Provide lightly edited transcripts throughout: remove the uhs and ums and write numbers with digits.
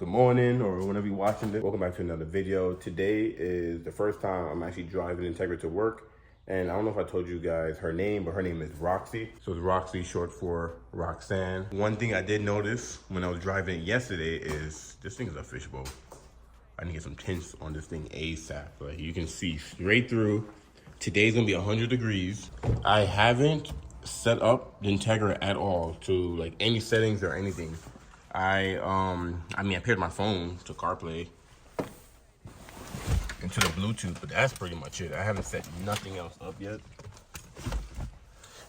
good morning, or whenever you're watching this. Welcome back to another video. Today is the first time I'm actually driving Integra to work. And I don't know if I told you guys her name, but her name is Roxy. So it's Roxy, short for Roxanne. One thing I did notice when I was driving it yesterday is this thing is a fishbowl. I need to get some tints on this thing ASAP. Like you can see straight through. Today's gonna be 100 degrees. I haven't set up the Integra at all to like any settings or anything. I paired my phone to CarPlay and to the Bluetooth, but that's pretty much it. I haven't set nothing else up yet.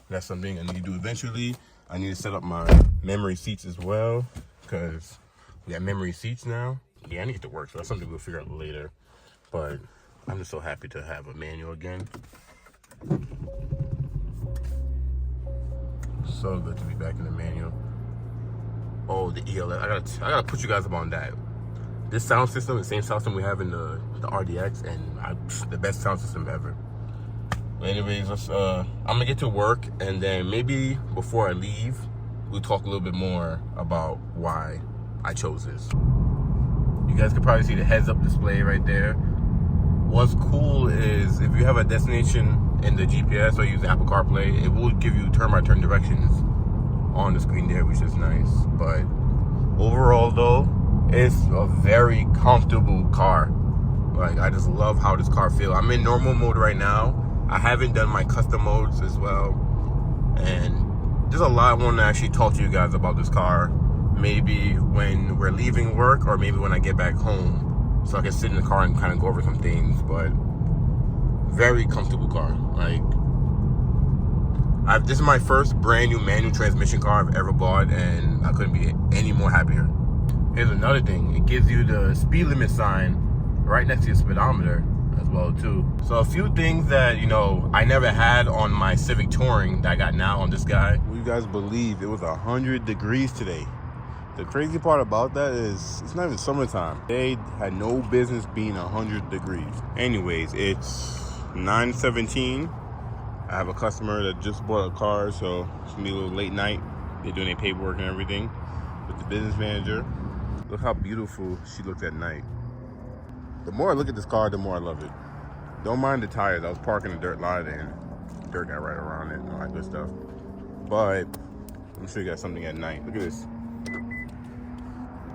That's something I need to do eventually. I need to set up my memory seats as well, because we got memory seats now. Yeah, I need it to work, so that's something we'll figure out later. But I'm just so happy to have a manual again. So good to be back in the manual. Oh, the ELS. I gotta put you guys up on that. This sound system, the same sound system we have in the RDX, and the best sound system ever. But anyways, I'm gonna get to work, and then maybe before I leave, we'll talk a little bit more about why I chose this. You guys can probably see the heads-up display right there. What's cool is if you have a destination in the GPS or use Apple CarPlay, it will give you turn-by-turn directions on the screen there, which is nice. But overall though, it's a very comfortable car. Like, I just love how this car feels. I'm in normal mode right now. I haven't done my custom modes as well, and there's a lot I want to actually talk to you guys about this car. Maybe when we're leaving work, or maybe when I get back home, so I can sit in the car and kind of go over some things. But very comfortable car. Like, this is my first brand new manual transmission car I've ever bought, and I couldn't be any more happier. Here's another thing. It gives you the speed limit sign right next to your speedometer as well too. So a few things that, you know, I never had on my Civic Touring that I got now on this guy. Will you guys believe it was 100 degrees today? The crazy part about that is it's not even summertime. They had no business being 100 degrees. Anyways, it's 9:17. I have a customer that just bought a car, so it's gonna be a little late night. They're doing their paperwork and everything with the business manager. Look how beautiful she looks at night. The more I look at this car, the more I love it. Don't mind the tires. I was parking a dirt lot and dirt got right around it and all that good stuff. But let me show you guys something at night. Look at this.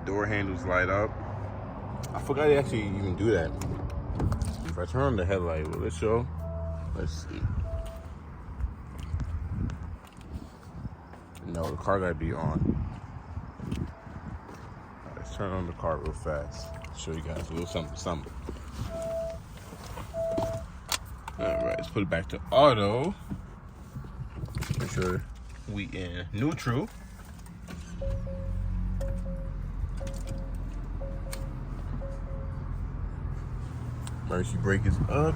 Door handles light up. I forgot they actually even do that. If I turn on the headlight, will it show? Let's see. No, the car gotta be on. Right, let's turn on the car real fast. Show you guys a little something. Alright, let's put it back to auto. Make sure we in neutral. Emergency brake is up.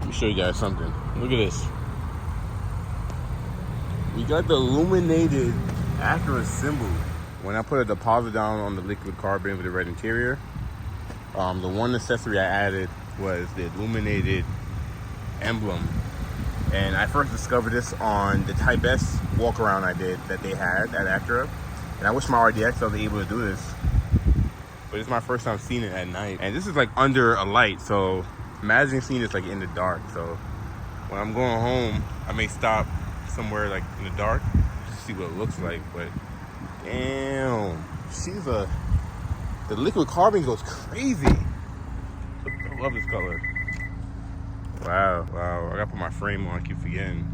Let me show you guys something. Look at this. We got the illuminated Acura symbol. When I put a deposit down on the liquid carbon with the red interior, the one accessory I added was the illuminated emblem. And I first discovered this on the Type S walk around I did that they had at Acura. And I wish my RDX was able to do this. But it's my first time seeing it at night. And this is like under a light, so imagine seeing this like in the dark. So when I'm going home, I may stop somewhere like in the dark to see what it looks like. But damn, the liquid carbon goes crazy. I love this color. Wow, I gotta put my frame on, I keep forgetting.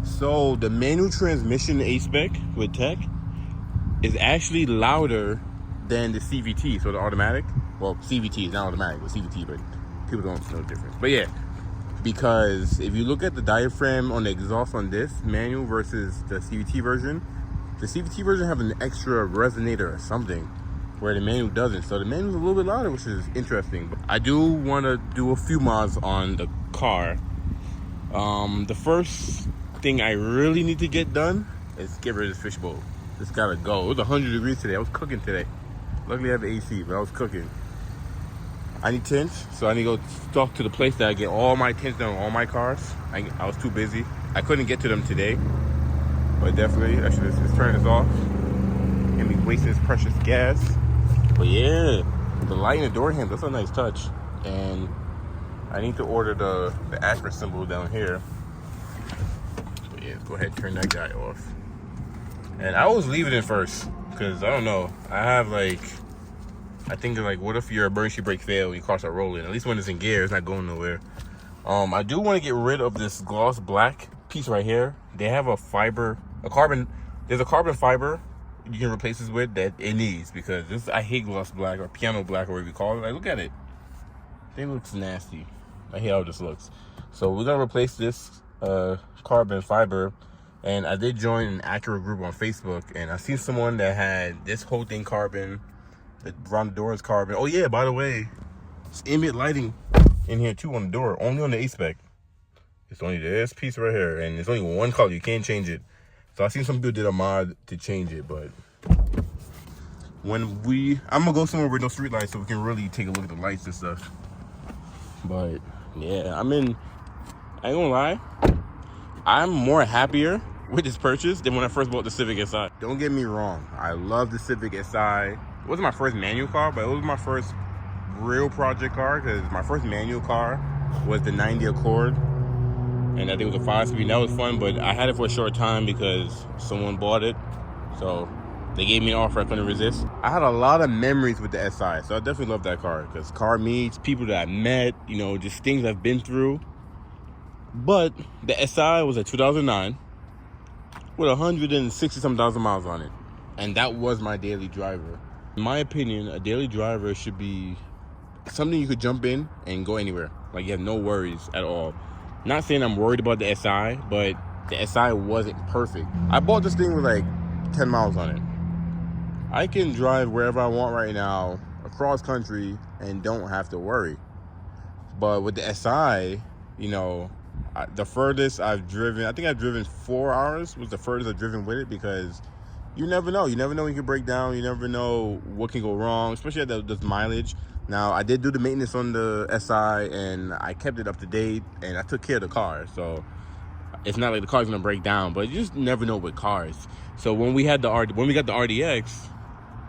So the manual transmission A-Spec with tech is actually louder than the CVT, so the automatic. Well, CVT is not automatic with CVT, but people don't know the difference. But yeah, because if you look at the diaphragm on the exhaust on this manual versus the CVT version have an extra resonator or something, where the manual doesn't. So the manual's a little bit louder, which is interesting. But I do want to do a few mods on the car. The first thing I really need to get done is get rid of this fishbowl. It's gotta go. It was 100 degrees today. I was cooking today. Luckily I have AC, but I was cooking. I need tints, so I need to go talk to the place that I get all my tints done on all my cars. I was too busy. I couldn't get to them today. But definitely, actually, let's turn this off. And be wasting this precious gas. But yeah, the light in the door handle, that's a nice touch. And I need to order the Acura symbol down here. But yeah, let's go ahead and turn that guy off. And I always leave it in first, because I don't know. I have like, I think like, what if your emergency brake fail and your car start rolling? At least when it's in gear, it's not going nowhere. I do want to get rid of this gloss black piece right here. They have a fiber, there's a carbon fiber you can replace this with that it needs, because this, I hate gloss black or piano black or whatever you call it. Like, look at it. It looks nasty. I hate how this looks. So we're gonna replace this carbon fiber. And I did join an Acura group on Facebook, and I seen someone that had this whole thing carbon, the around the door is carbon. Oh yeah, by the way, it's ambient lighting in here too on the door, only on the A-Spec. It's only this piece right here, and it's only one color, you can't change it. So I seen some people did a mod to change it, but I'm gonna go somewhere with no street lights so we can really take a look at the lights and stuff. But yeah, I ain't gonna lie, I'm more happier with this purchase than when I first bought the Civic Si. Don't get me wrong, I love the Civic Si. It wasn't my first manual car, but it was my first real project car, because my first manual car was the 90 Accord, and I think it was a 5-speed. That was fun, but I had it for a short time because someone bought it, so they gave me an offer I couldn't resist. I had a lot of memories with the Si, so I definitely love that car, because car meets, people that I met, you know, just things I've been through. But the Si was a 2009 with 160-some thousand miles on it. And that was my daily driver. In my opinion, a daily driver should be something you could jump in and go anywhere. Like, you have no worries at all. Not saying I'm worried about the Si, but the Si wasn't perfect. I bought this thing with like 10 miles on it. I can drive wherever I want right now, across country, and don't have to worry. But with the Si, you know, the furthest I've driven, I think I've driven 4 hours was the furthest I've driven with it, because you never know. You never know when you can break down. You never know what can go wrong, especially at this mileage. Now, I did do the maintenance on the Si, and I kept it up to date, and I took care of the car. So it's not like the car's gonna break down, but you just never know with cars. So when we got the RDX,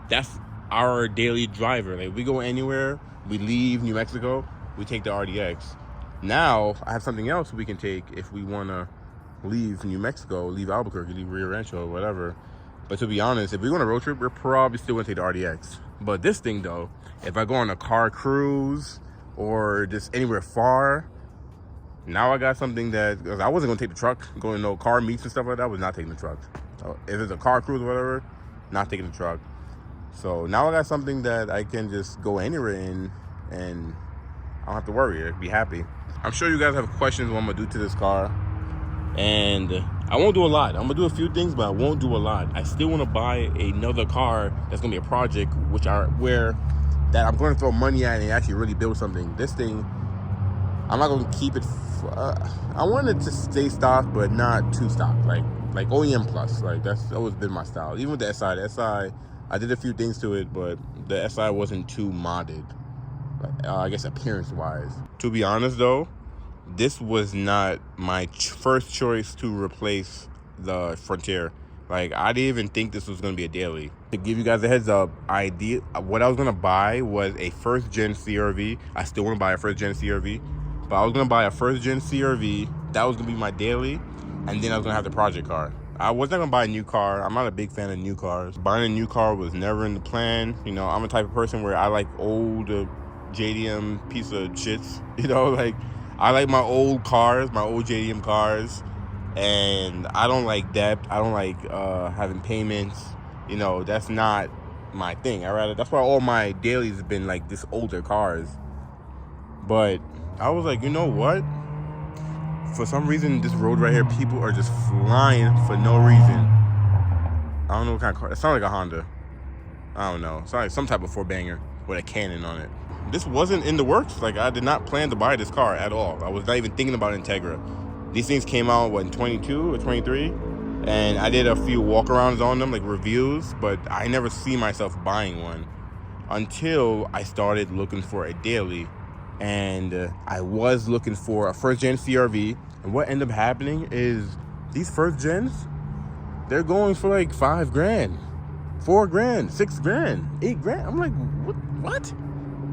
that's our daily driver. Like, we go anywhere, we leave New Mexico, we take the RDX. Now I have something else we can take if we want to leave New Mexico, leave Albuquerque, leave Rio Rancho, whatever. But to be honest, if we go on a road trip, we're probably still going to take the RDX. But this thing, though, if I go on a car cruise or just anywhere far, now I got something that, because I wasn't going to take the truck, going to no car meets and stuff like that, I was not taking the truck. So if it's a car cruise or whatever, not taking the truck. So now I got something that I can just go anywhere in, and I don't have to worry, I'd be happy. I'm sure you guys have questions what I'm gonna do to this car, and I won't do a lot. I'm gonna do a few things, but I won't do a lot. I still want to buy another car that's gonna be a project, that I'm gonna throw money at and actually really build something. This thing, I'm not gonna keep it. I want it to stay stock, but not too stock, like OEM plus. Like, that's always been my style. Even with the Si, I did a few things to it, but the Si wasn't too modded. I guess appearance-wise. To be honest, though, this was not my first choice to replace the Frontier. Like, I didn't even think this was going to be a daily. To give you guys a heads up, what I was going to buy was a first-gen CRV. I still want to buy a first-gen CRV. But I was going to buy a first-gen CRV. That was going to be my daily. And then I was going to have the project car. I was not going to buy a new car. I'm not a big fan of new cars. Buying a new car was never in the plan. You know, I'm a type of person where I like old JDM piece of shits, you know, like, I like my old cars, my old JDM cars, and I don't like debt. I don't like having payments, you know. That's not my thing. That's why all my dailies have been like this older cars. But I was like, you know what, for some reason this road right here, people are just flying for no reason. I don't know what kind of car. It sounds like a Honda. I don't know. It's like some type of 4-banger with a cannon on it. This wasn't in the works. Like, I did not plan to buy this car at all. I was not even thinking about Integra. These things came out, in 22 or 23? And I did a few walk-arounds on them, like reviews, but I never see myself buying one until I started looking for a daily. And I was looking for a first-gen CRV. And what ended up happening is these first gens, they're going for like 5 grand, 4 grand, 6 grand, 8 grand. I'm like, what?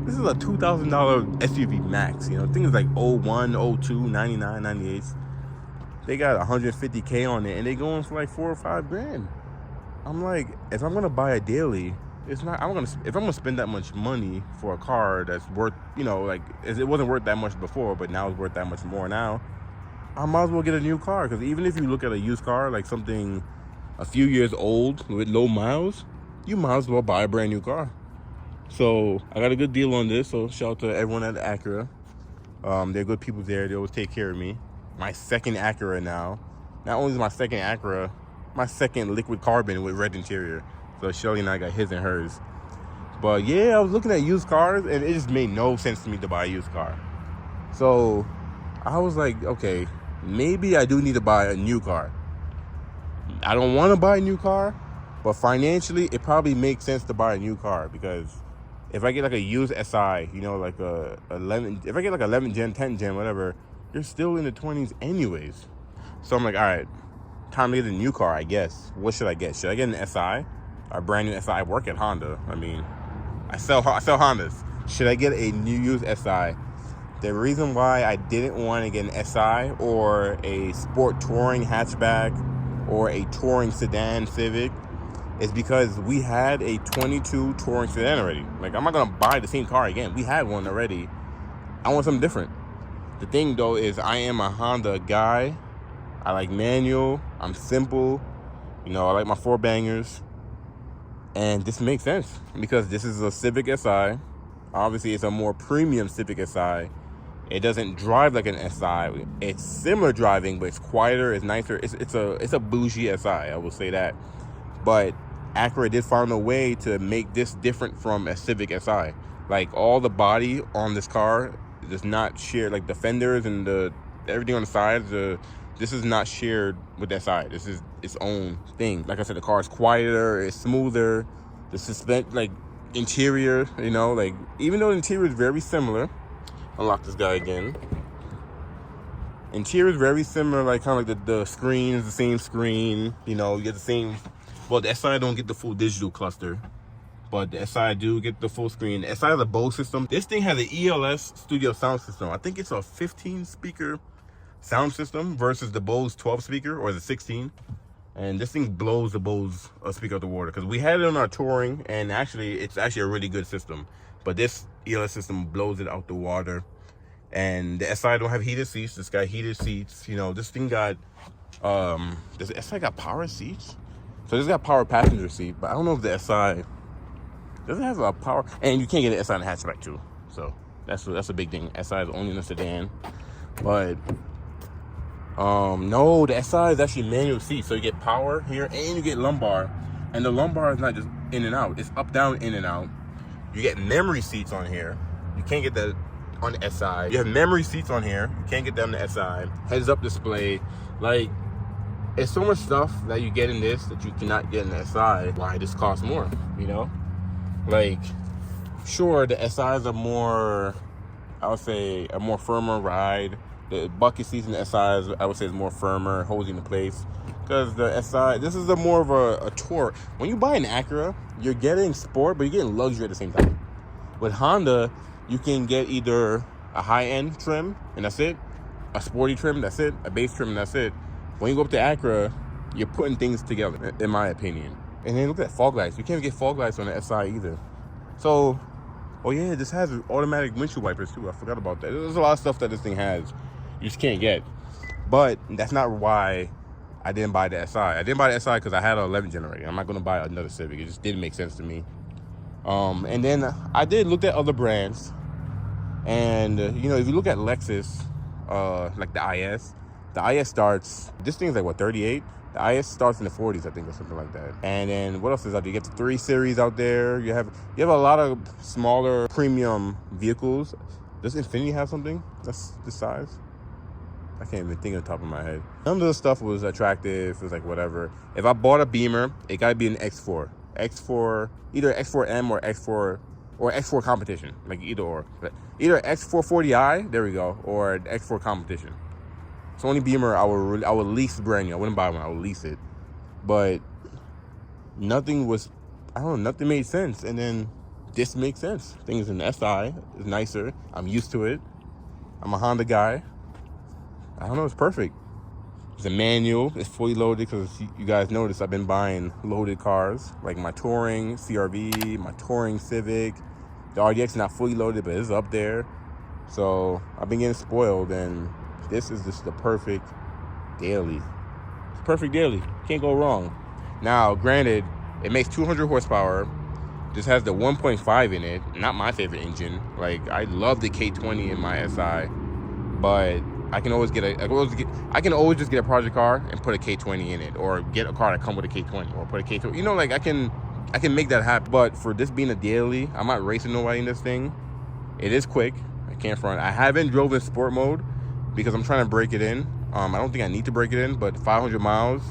This is a $2,000 SUV max. You know, things like 01, 02, 99, 98s. They got 150K on it, and they going for like 4 or 5 grand. I'm like, if I'm gonna buy a daily, it's not. If I'm gonna spend that much money for a car that's worth, you know, like it wasn't worth that much before, but now it's worth that much more now. I might as well get a new car, because even if you look at a used car, like something a few years old with low miles, you might as well buy a brand new car. So I got a good deal on this. So shout out to everyone at Acura. They're good people there. They always take care of me. My second Acura now. Not only is my second Acura, my second liquid carbon with red interior. So Shelly and I got his and hers. But yeah, I was looking at used cars, and it just made no sense to me to buy a used car. So I was like, okay, maybe I do need to buy a new car. I don't want to buy a new car, but financially, it probably makes sense to buy a new car, because if I get like a used SI, you know, like a 11, if I get like 11 gen, 10 gen, whatever, you're still in the 20s anyways. So I'm like, all right, time to get a new car, I guess. What should I get? Should I get an SI? A brand new SI? I work at Honda. I mean, I sell Hondas. Should I get a new used SI? The reason why I didn't want to get an SI or a sport touring hatchback or a touring sedan Civic is because we had a 22 touring sedan already. Like, I'm not gonna buy the same car again. We had one already. I want something different. The thing though is, I am a Honda guy. I like manual. I'm simple. You know, I like my 4 bangers. And this makes sense because this is a Civic Si. Obviously, it's a more premium Civic Si. It doesn't drive like an SI. It's similar driving, but it's quieter, it's nicer. It's a bougie SI, I will say that. But Acura did find a way to make this different from a Civic Si. Like, all the body on this car does not share, like the fenders and everything on the sides. This is not shared with that side. This is its own thing. Like I said, the car is quieter, it's smoother. The interior, you know, like, even though the interior is very similar. Unlock this guy again. Interior is very similar, like kind of like the screen is the same screen. You know, you get the same. Well, the SI don't get the full digital cluster, but the SI do get the full screen. The SI has a Bose system. This thing has an ELS studio sound system. I think it's a 15 speaker sound system versus the Bose 12 speaker, or the 16. And this thing blows the Bose speaker out the water, because we had it on our touring, and actually it's actually a really good system. But this ELS system blows it out the water. And the SI don't have heated seats. This got heated seats. You know, this thing got does the SI got power seats? So this got power passenger seat, but I don't know if the SI doesn't have a power. And you can't get an SI in a hatchback too. So that's a big thing. SI is only in a sedan. But no, the SI is actually manual seats. So you get power here and you get lumbar. And the lumbar is not just in and out. It's up, down, in and out. You get memory seats on here. You can't get that on the SI. You have memory seats on here. You can't get that on the SI. Heads up display. Like, it's so much stuff that you get in this that you cannot get in the SI. Why this costs more, you know? Like, sure, the SIs are more, I would say, a more firmer ride. The bucket seats in the SIs, I would say, is more firmer, holds you in place. Because the SI, this is more of a tour. When you buy an Acura, you're getting sport, but you're getting luxury at the same time. With Honda, you can get either a high-end trim, and that's it. A sporty trim, that's it. A base trim, and that's it. When you go up to Acura, you're putting things together, in my opinion. And then look at fog lights. You can't get fog lights on the SI either. So, oh yeah, this has automatic windshield wipers too. I forgot about that. There's a lot of stuff that this thing has you just can't get. But that's not why I didn't buy the SI. I didn't buy the SI because I had an 11 generator. I'm not going to buy another Civic. It just didn't make sense to me. And then I did look at other brands. And, you know, if you look at Lexus, like the IS starts, this thing's like, what, 38? The IS starts in the 40s, I think, or something like that. And then what else is out there? You get the 3 Series out there. You have a lot of smaller premium vehicles. Does Infiniti have something that's this size? I can't even think of the top of my head. None of the stuff was attractive. It was like, whatever. If I bought a Beamer, it gotta be an X4. Either X4M or X4 competition. Like, either or. Either X440i, there we go, or X4 competition. It's the only Beamer I would lease brand new. I wouldn't buy one, I would lease it. but nothing was, I don't know, nothing made sense. And then this makes sense. Things in the SI is nicer. I'm used to it. I'm a Honda guy. I don't know, it's perfect. It's a manual. It's fully loaded because you guys notice I've been buying loaded cars, like my Touring CRV, my Touring Civic. The RDX is not fully loaded, but it's up there. So I've been getting spoiled, and this is just the perfect daily. It's perfect daily. Can't go wrong. Now, granted, it makes 200 horsepower. This has the 1.5 in it. Not my favorite engine. Like, I love the K20 in my SI, but I can always I can always just get a project car and put a K20 in it, or get a car that comes with a K20, or put a K20. You know, like I can make that happen. But for this being a daily, I'm not racing nobody in this thing. It is quick. I can't front. I haven't drove in sport mode because I'm trying to break it in. I don't think I need to break it in, but 500 miles.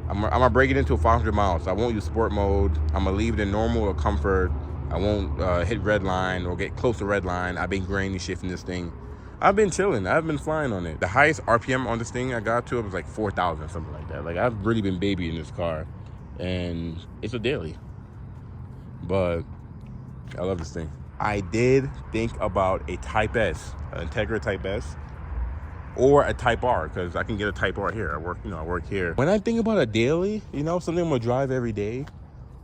I'm gonna break it into 500 miles. I won't use sport mode. I'm gonna leave it in normal or comfort. I won't hit red line or get close to red line. I've been granny shifting this thing. I've been chilling. I've been flying on it. The highest RPM on this thing I got to, it was like 4,000, something like that. Like, I've really been babying this car, and it's a daily. But I love this thing. I did think about a Type S, an Integra Type S, or a Type R, because I can get a Type R here. I work here. When I think about a daily, something I'm gonna drive every day,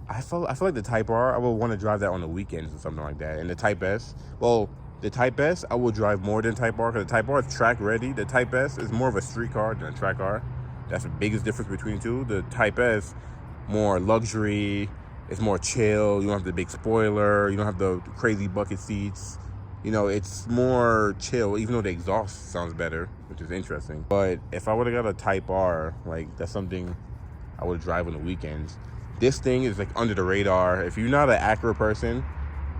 I feel like the Type R, I would want to drive that on the weekends or something like that. And the Type S, well, the Type S, I will drive more than Type R, because the Type R is track ready. The Type S is more of a street car than a track car. That's the biggest difference between the two. The Type S, more luxury. It's more chill. You don't have the big spoiler. You don't have the crazy bucket seats. It's more chill, even though the exhaust sounds better, which is interesting. But if I would have got a Type R, like, that's something I would drive on the weekends. This thing is like under the radar. If you're not an Acura person,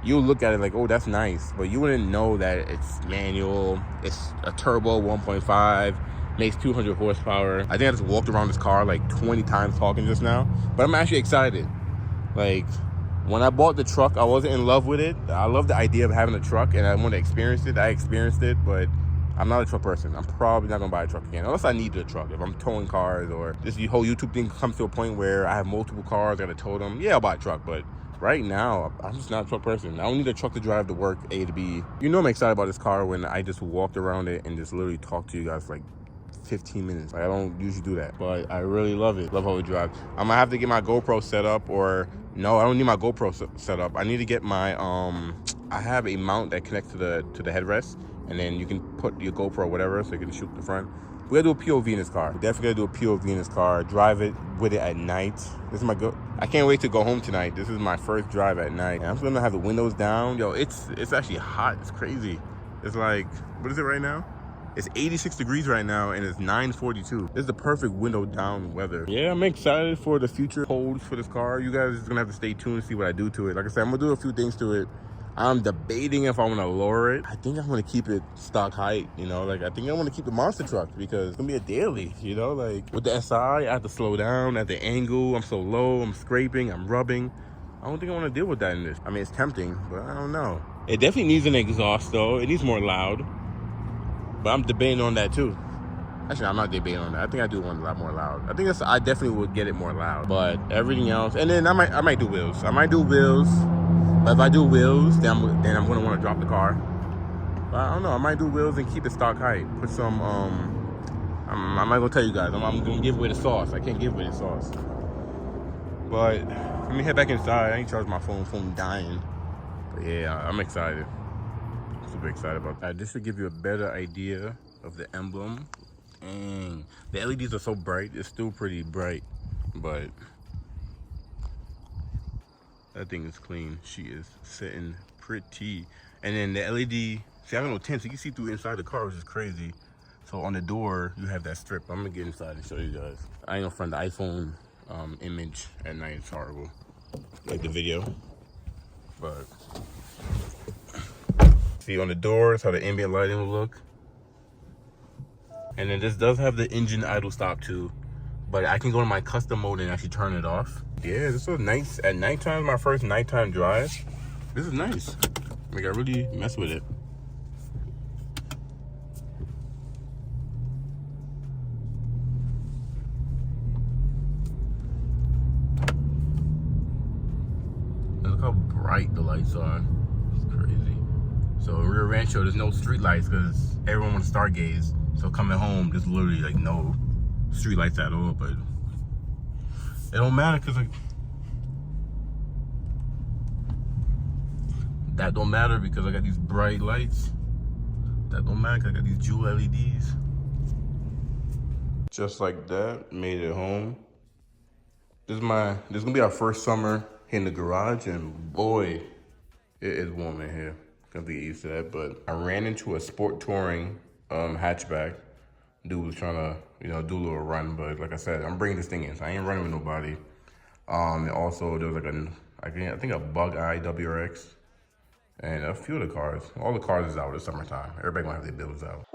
you'll look at it like, oh, that's nice, but you wouldn't know that it's manual. It's a turbo 1.5, makes 200 horsepower. I think I just walked around this car like 20 times talking just now, but I'm actually excited. Like, when I bought the truck, I wasn't in love with it. I love the idea of having a truck, and I want to experience it. I experienced it, but I'm not a truck person. I'm probably not gonna buy a truck again, unless I need the truck. If I'm towing cars, or this whole YouTube thing comes to a point where I have multiple cars, I gotta tow them, yeah, I'll buy a truck. But right now, I'm just not a truck person. I don't need a truck to drive to work, A to B. I'm excited about this car when I just walked around it and just literally talked to you guys for like 15 minutes. Like, I don't usually do that, but I really love it. Love how it drives. I'm gonna have to get my GoPro set up, or no, I don't need my GoPro set up. I need to get my I have a mount that connects to the headrest, and then you can put your GoPro or whatever, so you can shoot the front. We gotta do a POV in this car. Definitely gotta do a POV in this car. Drive it with it at night. This is I can't wait to go home tonight. This is my first drive at night. And I'm just gonna have the windows down. Yo, it's actually hot. It's crazy. It's like, what is it right now? It's 86 degrees right now, and it's 9:42. This is the perfect window down weather. Yeah, I'm excited for the future holds for this car. You guys are just gonna have to stay tuned and see what I do to it. Like I said, I'm gonna do a few things to it. I'm debating if I want to lower it. I think I'm gonna keep it stock height. Like, I think I want to keep the monster truck because it's gonna be a daily. Like with the SI, I have to slow down at the angle. I'm so low. I'm scraping. I'm rubbing. I don't think I want to deal with that in this. I mean, it's tempting, but I don't know. It definitely needs an exhaust though. It needs more loud. But I'm debating on that too. Actually, I'm not debating on that. I think I do want a lot more loud. I definitely would get it more loud. But everything else, and then I might do wheels. I might do wheels. But if I do wheels, then I'm gonna want to drop the car. But I don't know. I might do wheels and keep it stock height. Put some. I'm not gonna tell you guys. I'm gonna give away the sauce. I can't give away the sauce. But let me head back inside. I ain't charged my phone. Phone dying. But yeah, I'm excited. Super excited about that. This should give you a better idea of the emblem. And the LEDs are so bright. It's still pretty bright, but that thing is clean. She is sitting pretty. And then the LED, see, I have no tint, so you can see through inside the car, which is crazy. So on the door, you have that strip. I'm gonna get inside and show you guys. I ain't gonna front the iPhone image at night. It's horrible. Like the video, but see on the doors how the ambient lighting will look. And then this does have the engine idle stop too, but I can go to my custom mode and actually turn it off. Yeah, this was nice. At nighttime, my first nighttime drive. This is nice. Like, I really mess with it. how bright the lights are. It's crazy. So in Rio Rancho, there's no street lights because everyone wants to stargaze. So coming home, there's literally like no street lights at all. But it don't matter because like, that don't matter because I got these bright lights. That don't matter because I got these jewel LEDs. Just like that, made it home. This is gonna be our first summer in the garage, and boy, it is warm in here. Gonna be used to that, but I ran into a sport touring hatchback. Dude was trying to, you know, do a little run, but like I said, I'm bringing this thing in, so I ain't running with nobody. And also there was like I think a Bug Eye WRX, and a few of the cars. All the cars is out this summertime. Everybody gonna have their builds out.